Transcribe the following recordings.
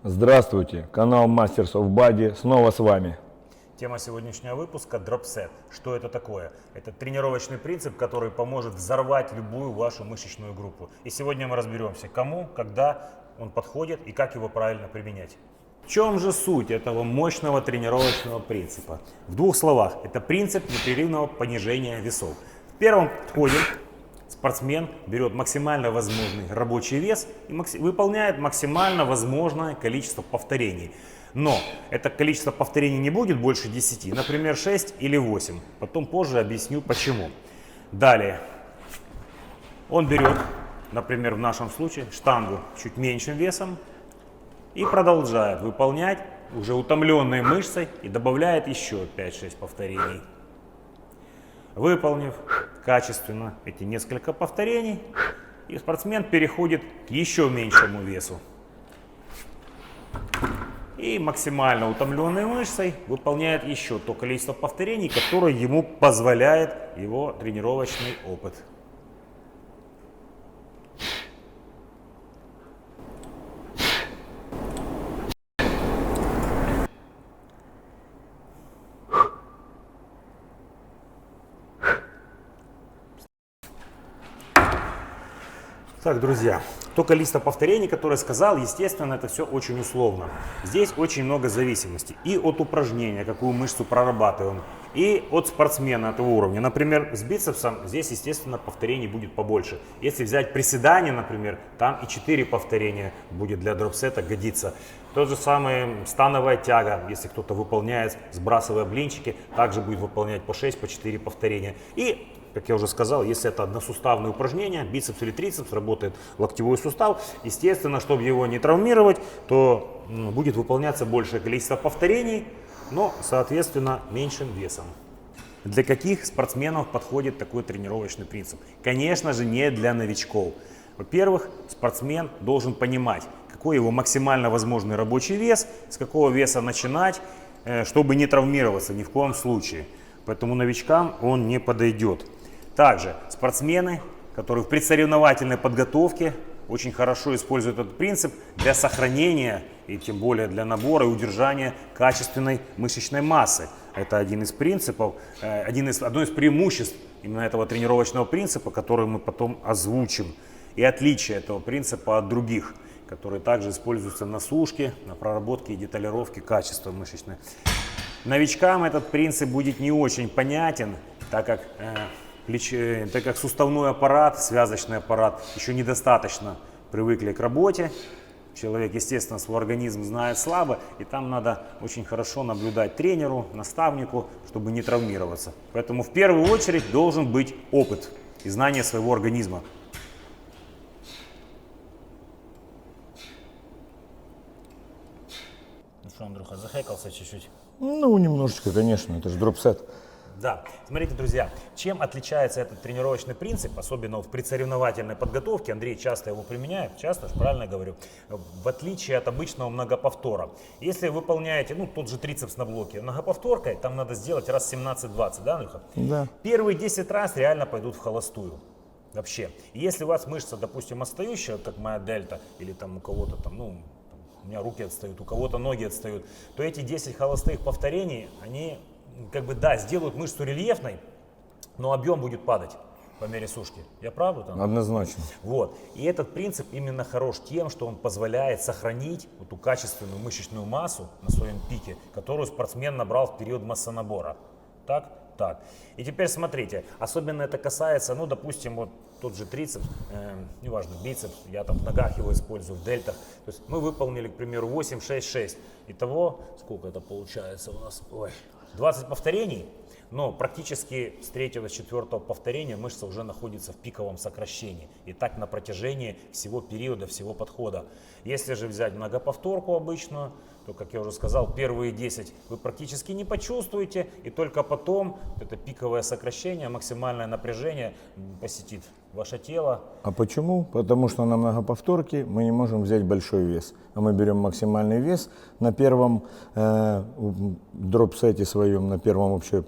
Здравствуйте, канал Masters of Body снова с вами. Тема сегодняшнего выпуска – дропсет. Что это такое? Это тренировочный принцип, который поможет взорвать любую вашу мышечную группу. И сегодня мы разберемся, кому, когда он подходит и как его правильно применять. В чем же суть этого мощного тренировочного принципа? В двух словах, это принцип непрерывного понижения весов. В первом подходе спортсмен берет максимально возможный рабочий вес и выполняет максимально возможное количество повторений. Но это количество повторений не будет больше 10, например, 6 или 8. Потом позже объясню почему. Далее он берет, например, в нашем случае, штангу чуть меньшим весом и продолжает выполнять уже утомленной мышцей и добавляет еще 5-6 повторений. Выполнив качественно эти несколько повторений, и спортсмен переходит к еще меньшему весу. И максимально утомленной мышцей выполняет еще то количество повторений, которое ему позволяет его тренировочный опыт. Так, друзья, то количество повторений, которое я сказал, естественно, это все очень условно. Здесь очень много зависимости и от упражнения, какую мышцу прорабатываем, и от спортсмена этого уровня. Например, с бицепсом здесь, естественно, повторений будет побольше. Если взять приседание, например, там и 4 повторения будет для дропсета годиться. Тот же самый становая тяга, если кто-то выполняет, сбрасывая блинчики, также будет выполнять по 6, по 4 повторения. И как я уже сказал, если это односуставное упражнение, бицепс или трицепс, работает локтевой сустав, естественно, чтобы его не травмировать, то будет выполняться большее количество повторений, но, соответственно, меньшим весом. Для каких спортсменов подходит такой тренировочный принцип? Конечно же, не для новичков. Во-первых, спортсмен должен понимать, какой его максимально возможный рабочий вес, с какого веса начинать, чтобы не травмироваться ни в коем случае. Поэтому новичкам он не подойдет. Также спортсмены, которые в предсоревновательной подготовке, очень хорошо используют этот принцип для сохранения и тем более для набора и удержания качественной мышечной массы. Это один из принципов, одно из преимуществ именно этого тренировочного принципа, который мы потом озвучим. И отличие этого принципа от других, которые также используются на сушке, на проработке и деталировке качества мышечной. Новичкам этот принцип будет не очень понятен, так как суставной аппарат, связочный аппарат еще недостаточно привыкли к работе. Человек, естественно, свой организм знает слабо, и там надо очень хорошо наблюдать тренеру, наставнику, чтобы не травмироваться. Поэтому в первую очередь должен быть опыт и знание своего организма. Ну что, Андрюха, захайкался чуть-чуть? Ну, немножечко, конечно, это же дропсет. Да, смотрите, друзья, чем отличается этот тренировочный принцип, особенно в предсоревновательной подготовке, Андрей часто его применяет, часто, правильно говорю, в отличие от обычного многоповтора. Если выполняете, тот же трицепс на блоке многоповторкой, там надо сделать раз 17-20, да, Андрюха? Да. Первые 10 раз реально пойдут в холостую. Вообще. И если у вас мышца, допустим, отстающая, как моя дельта, или там у кого-то там, у меня руки отстают, у кого-то ноги отстают, то эти 10 холостых повторений, они сделают мышцу рельефной, но объем будет падать по мере сушки. Я прав? Однозначно. Вот. И этот принцип именно хорош тем, что он позволяет сохранить ту качественную мышечную массу на своем пике, которую спортсмен набрал в период массонабора. Так. И теперь смотрите, особенно это касается, допустим, вот тот же трицепс, неважно, бицепс, я там в ногах его использую, в дельтах. То есть мы выполнили, к примеру, 8, 6, 6. Итого, сколько это получается у нас? 20 повторений, но практически с 3-го, с 4-го повторения мышца уже находится в пиковом сокращении. И так на протяжении всего периода, всего подхода. Если же взять многоповторку обычную, то, как я уже сказал, первые 10 вы практически не почувствуете, и только потом это пиковое сокращение, максимальное напряжение посетит ваше тело. А почему? Потому что на многоповторке мы не можем взять большой вес. А мы берем максимальный вес на первом дропсете своем, на первом вообще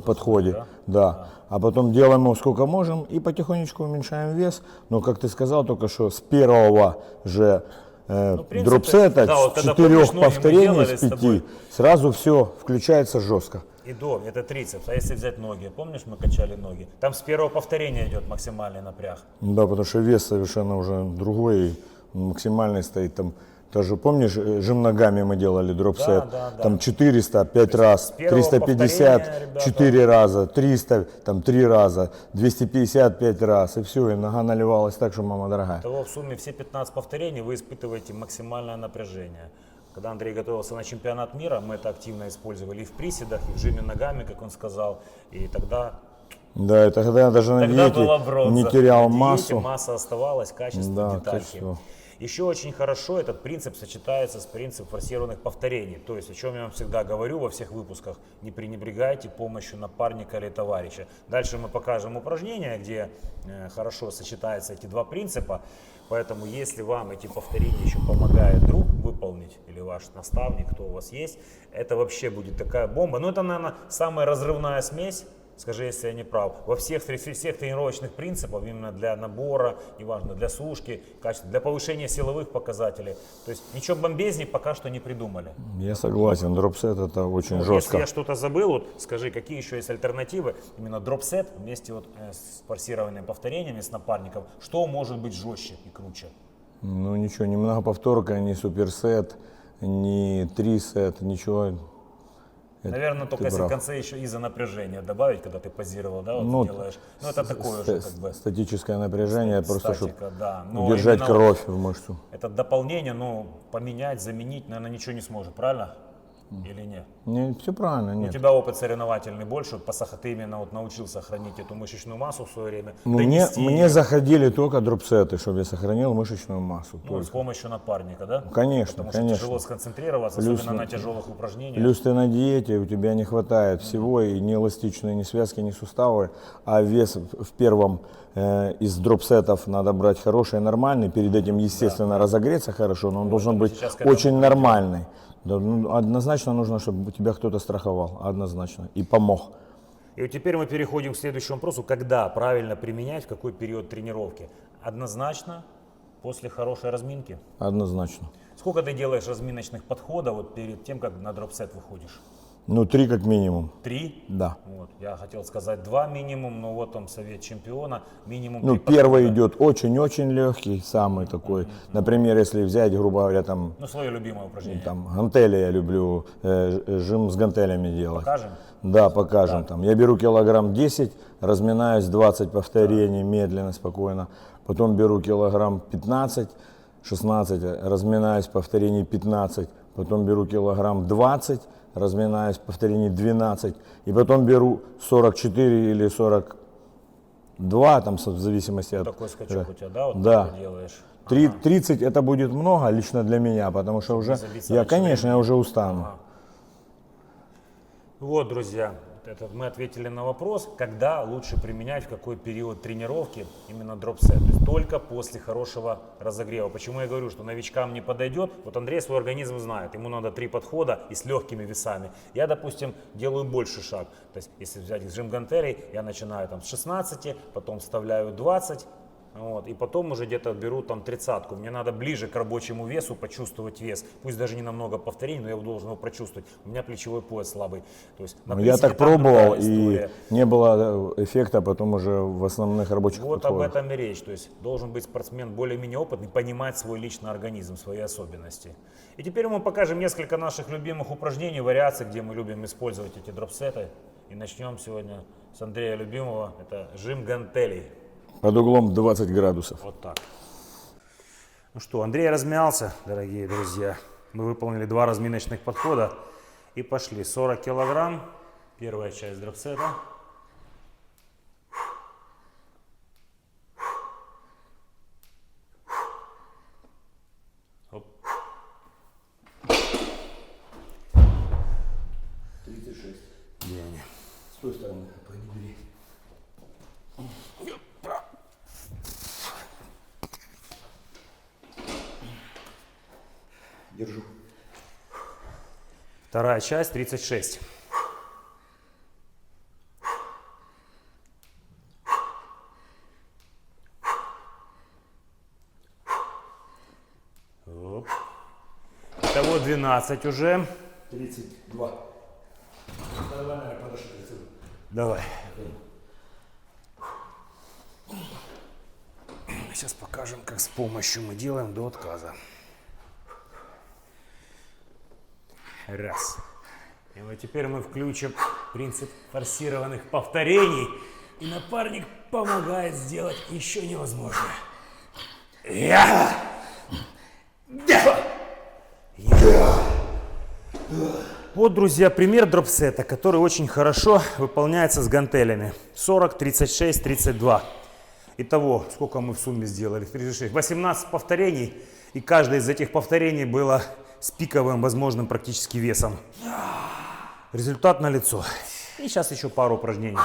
подходе. Да. А потом делаем его сколько можем и потихонечку уменьшаем вес. Но, как ты сказал только что, с первого же принципе, дропсета, да, вот когда 4 помнишь, ноги мы повторений делали с с тобой. 5, сразу все включается жестко. И до, это трицепс. А если взять ноги, помнишь, мы качали ноги? Там с первого повторения идет максимальный напряг. Да, потому что вес совершенно уже другой, и максимальный стоит там. Даже помнишь, жим ногами мы делали дропсет, Да. там 400 5 раз, первого 350 повторения, ребята. 4 раза, 300 там 3 раза, 250 5 раз, и все, и нога наливалась так, что мама дорогая. Того в сумме все 15 повторений вы испытываете максимальное напряжение. Когда Андрей готовился на чемпионат мира, мы это активно использовали и в приседах, и в жиме ногами, как он сказал. И тогда Да, и тогда я даже на Тогда диете была бронза. не терял На диете массу. масса оставалась, качество, Да, детальки. качество. Еще очень хорошо этот принцип сочетается с принципом форсированных повторений. То есть, о чем я вам всегда говорю во всех выпусках, не пренебрегайте помощью напарника или товарища. Дальше мы покажем упражнения, где хорошо сочетаются эти два принципа. Поэтому, если вам эти повторения еще помогает друг выполнить, или ваш наставник, кто у вас есть, это вообще будет такая бомба. Ну, это, наверное, самая разрывная смесь. Скажи, если я не прав, во всех тренировочных принципах, именно для набора, неважно, для сушки, качества, для повышения силовых показателей. То есть ничего бомбезней пока что не придумали. Я согласен, дропсет это очень Вот жестко. если я что-то забыл, вот скажи, какие еще есть альтернативы, именно дропсет вместе вот с форсированными повторениями, с напарником, что может быть жестче и круче? Ну ничего, ни многоповторка, ни суперсет, ни трисет, ничего. Наверное, только ты если в прав. конце еще из-за напряжения добавить, когда ты позировал, да, вот Ну, делаешь. Ну, это такое уже как бы. Статическое напряжение, просто чтобы Статика, да. Но удержать именно кровь в мышцу. это дополнение, ну, поменять, заменить, наверное, ничего не сможет, правильно? Или нет? Не, все правильно, У нет. тебя опыт соревновательный больше, ты именно вот научился хранить эту мышечную массу в свое время, Ну, донести мне её, заходили только дропсеты, чтобы я сохранил мышечную массу. ну, с только. помощью напарника, да? Конечно, Потому что конечно. тяжело сконцентрироваться, Плюс особенно на тяжелых упражнениях. Плюс ты на диете, у тебя не хватает всего, и ни эластичные, ни связки, ни суставы, а вес в первом из дропсетов надо брать хороший, нормальный, перед этим, естественно, разогреться хорошо, но он должен быть сейчас к этому очень нормальный. Да, ну, однозначно нужно, чтобы тебя кто-то страховал, однозначно, и помог. И вот теперь мы переходим к следующему вопросу. Когда правильно применять, в какой период тренировки? Однозначно после хорошей разминки. Однозначно. Сколько ты делаешь разминочных подходов вот перед тем, как на дропсет выходишь? Ну, 3 как минимум, 3? да. Вот. Я хотел сказать 2 минимум, но вот там совет чемпиона. Минимум Ну, 3 первый подхода. идет очень-очень легкий, самый такой. Например, если взять, грубо говоря, там, Ну, свое любимое упражнение. там гантели я люблю, жим с гантелями делать. Покажем? Да, покажем. Там. Я беру килограмм 10, разминаюсь 20 повторений, медленно, спокойно. Потом беру килограмм 15, 16, разминаюсь повторений 15. Потом беру килограмм 20, разминаюсь повторений 12. И потом беру 44 или 42, там, в зависимости от... Такой скачок у тебя, да? Вот Да. ты делаешь. 30 это будет много лично для меня, потому что уже, забиться я, раньше конечно, я уже устану. Вот, друзья, мы ответили на вопрос, когда лучше применять, в какой период тренировки именно дропсет. То есть только после хорошего разогрева. Почему я говорю, что новичкам не подойдет? Вот Андрей свой организм знает, ему надо 3 подхода и с легкими весами. Я, допустим, делаю больше шаг. То есть если взять жим гантелей, я начинаю там с 16, потом вставляю 20. Вот, и потом уже где-то беру там 30-ку. Мне надо ближе к рабочему весу почувствовать вес. Пусть даже не на много повторений, но я должен его прочувствовать. У меня плечевой пояс слабый. То есть на Я приседе так там пробовал, другая и история. не было эффекта потом уже в основных рабочих Вот об подходах. этом и речь. То есть должен быть спортсмен более-менее опытный, понимать свой личный организм, свои особенности. И теперь мы покажем несколько наших любимых упражнений, вариаций, где мы любим использовать эти дропсеты. И начнем сегодня с Андрея любимого. Это жим гантелей. Под углом 20 градусов. Вот так. Ну что, Андрей размялся, дорогие друзья. Мы выполнили 2 разминочных подхода и пошли. 40 килограмм, первая часть дропсета. Оп. 36. День. С той стороны, пойди бери. Держу. Вторая часть 36. Оп. 12 уже. 32. Давай, наверное, подошли к 32. Давай. Сейчас покажем, как с помощью мы делаем до отказа. Раз. И вот теперь мы включим принцип форсированных повторений. И напарник помогает сделать еще невозможное. Вот, друзья, пример дропсета, который очень хорошо выполняется с гантелями. 40, 36, 32. Итого, сколько мы в сумме сделали? 36. 18 повторений. И каждое из этих повторений было с пиковым возможным практически весом. Результат налицо. И сейчас еще пару упражнений.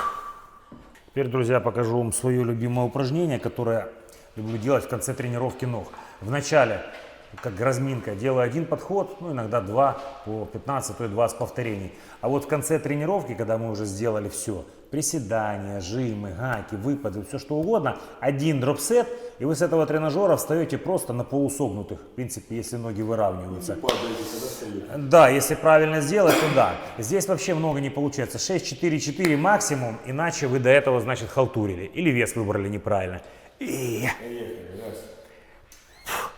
Теперь, друзья, покажу вам свое любимое упражнение, которое люблю делать в конце тренировки ног. В начале, как разминка, делаю один подход, ну иногда два, по 15, то и 20 повторений. А вот в конце тренировки, когда мы уже сделали все, приседания, жимы, гаки, выпады, все что угодно, один дропсет, и вы с этого тренажера встаете просто на полусогнутых, в принципе, если ноги выравниваются. Да, если правильно сделать, то да. Здесь вообще много не получается. 6-4-4 максимум, иначе вы до этого, значит, халтурили. Или вес выбрали неправильно. И... Раз,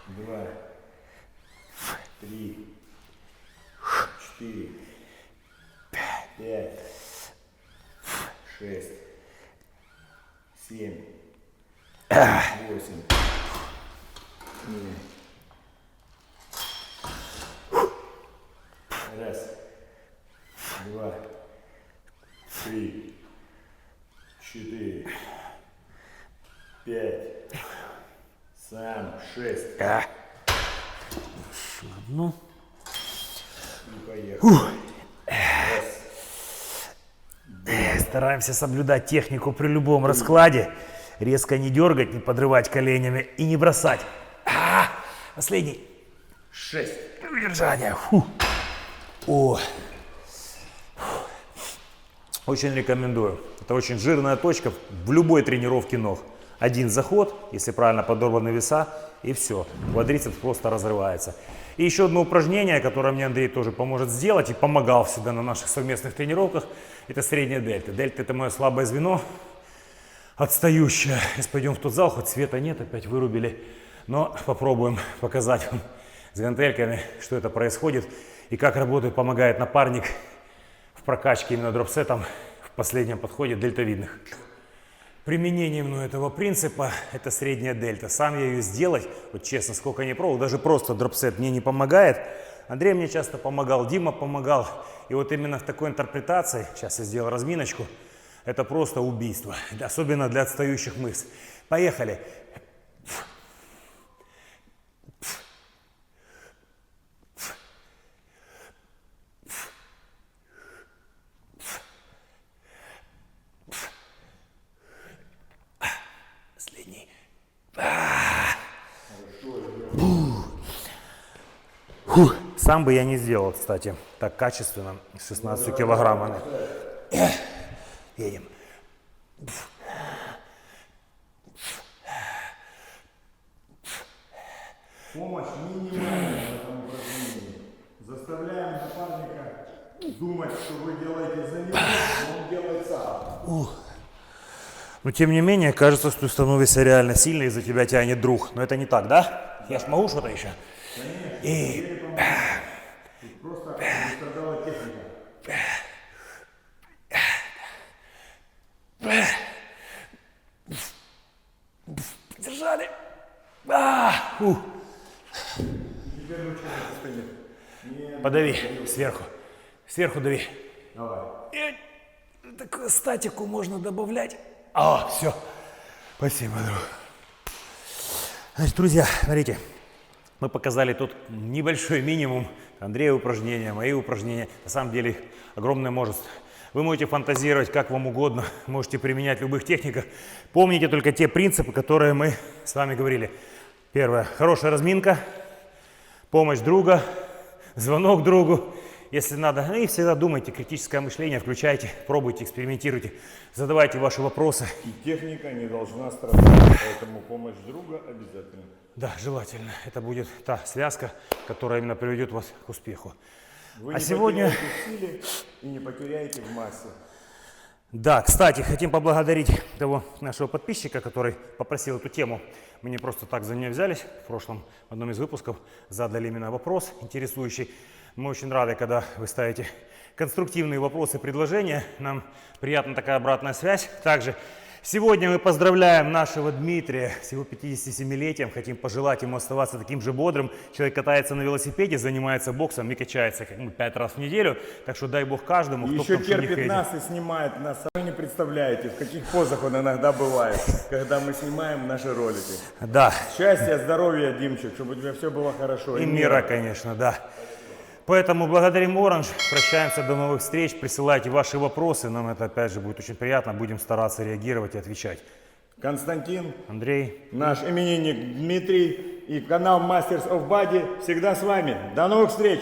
два, 3, 4, 5, 6, 7, 8, 9. Раз, два, 3, 4, 5, 6. Ну. И поехали. Стараемся соблюдать технику при любом раскладе. Резко не дергать, не подрывать коленями и не бросать. Последний. 6. Удержание. Фу. О. Очень рекомендую. Это очень жирная точка в любой тренировке ног. Один заход, если правильно подобраны веса, и все. Квадрицепс просто разрывается. И еще одно упражнение, которое мне Андрей тоже поможет сделать и помогал всегда на наших совместных тренировках, это средняя дельта. Дельта — это мое слабое звено, отстающее. Сейчас пойдем в тот зал, хоть света нет, опять вырубили. Но попробуем показать вам с гантельками, что это происходит и как работает, помогает напарник в прокачке именно дропсетом в последнем подходе дельтовидных. Применение мной этого принципа – это средняя дельта. Сам я ее сделать, вот честно, сколько не пробовал, даже просто дропсет мне не помогает. Андрей мне часто помогал, Дима помогал. И вот именно в такой интерпретации, сейчас я сделал разминочку, это просто убийство, особенно для отстающих мышц. Поехали. Последний. Сам бы я не сделал, кстати, так качественно, с 16 килограммами. Едем. Помощь минимальная в этом упражнении. Заставляем напарника думать, что вы делаете за него, но он делает сам. Но тем не менее, кажется, что ты становишься реально сильный, и за тебя тянет друг. Но это не так, да? Я ж могу что-то еще? И... Просто страдала техника. Держали. Подави сверху. Сверху дави. Давай. И такую статику можно добавлять. Все. Спасибо, друг. Значит, друзья, смотрите. Мы показали тут небольшой минимум. Андрея упражнения, мои упражнения. На самом деле их огромное множество. Вы можете фантазировать как вам угодно, можете применять в любых техниках. Помните только те принципы, которые мы с вами говорили. Первое. Хорошая разминка, помощь друга, звонок другу если надо. И всегда думайте, критическое мышление включайте, пробуйте, экспериментируйте, задавайте ваши вопросы. И техника не должна страдать, поэтому помощь друга обязательно. Да, желательно. Это будет та связка, которая именно приведет вас к успеху. Вы А не сегодня... потеряете в силе и не потеряете в массе. Да, кстати, хотим поблагодарить того нашего подписчика, который попросил эту тему. Мы не просто так за нее взялись. В прошлом, в одном из выпусков, задали именно вопрос интересующий. Мы очень рады, когда вы ставите конструктивные вопросы, предложения. Нам приятна такая обратная связь. Также сегодня мы поздравляем нашего Дмитрия с его 57-летием. Хотим пожелать ему оставаться таким же бодрым. Человек катается на велосипеде, занимается боксом и качается 5 раз в неделю. Так что дай бог каждому, И кто еще в том, что не терпит ходит. нас и снимает нас. Вы не представляете, в каких позах он иногда бывает, когда мы снимаем наши ролики. Да, Счастья, здоровья, Димчик, чтобы у тебя все было хорошо. и мира, конечно, да. Поэтому благодарим Orange, прощаемся, до новых встреч, присылайте ваши вопросы, нам это опять же будет очень приятно, будем стараться реагировать и отвечать. Константин, Андрей, наш именинник Дмитрий и канал Masters of Body всегда с вами. До новых встреч!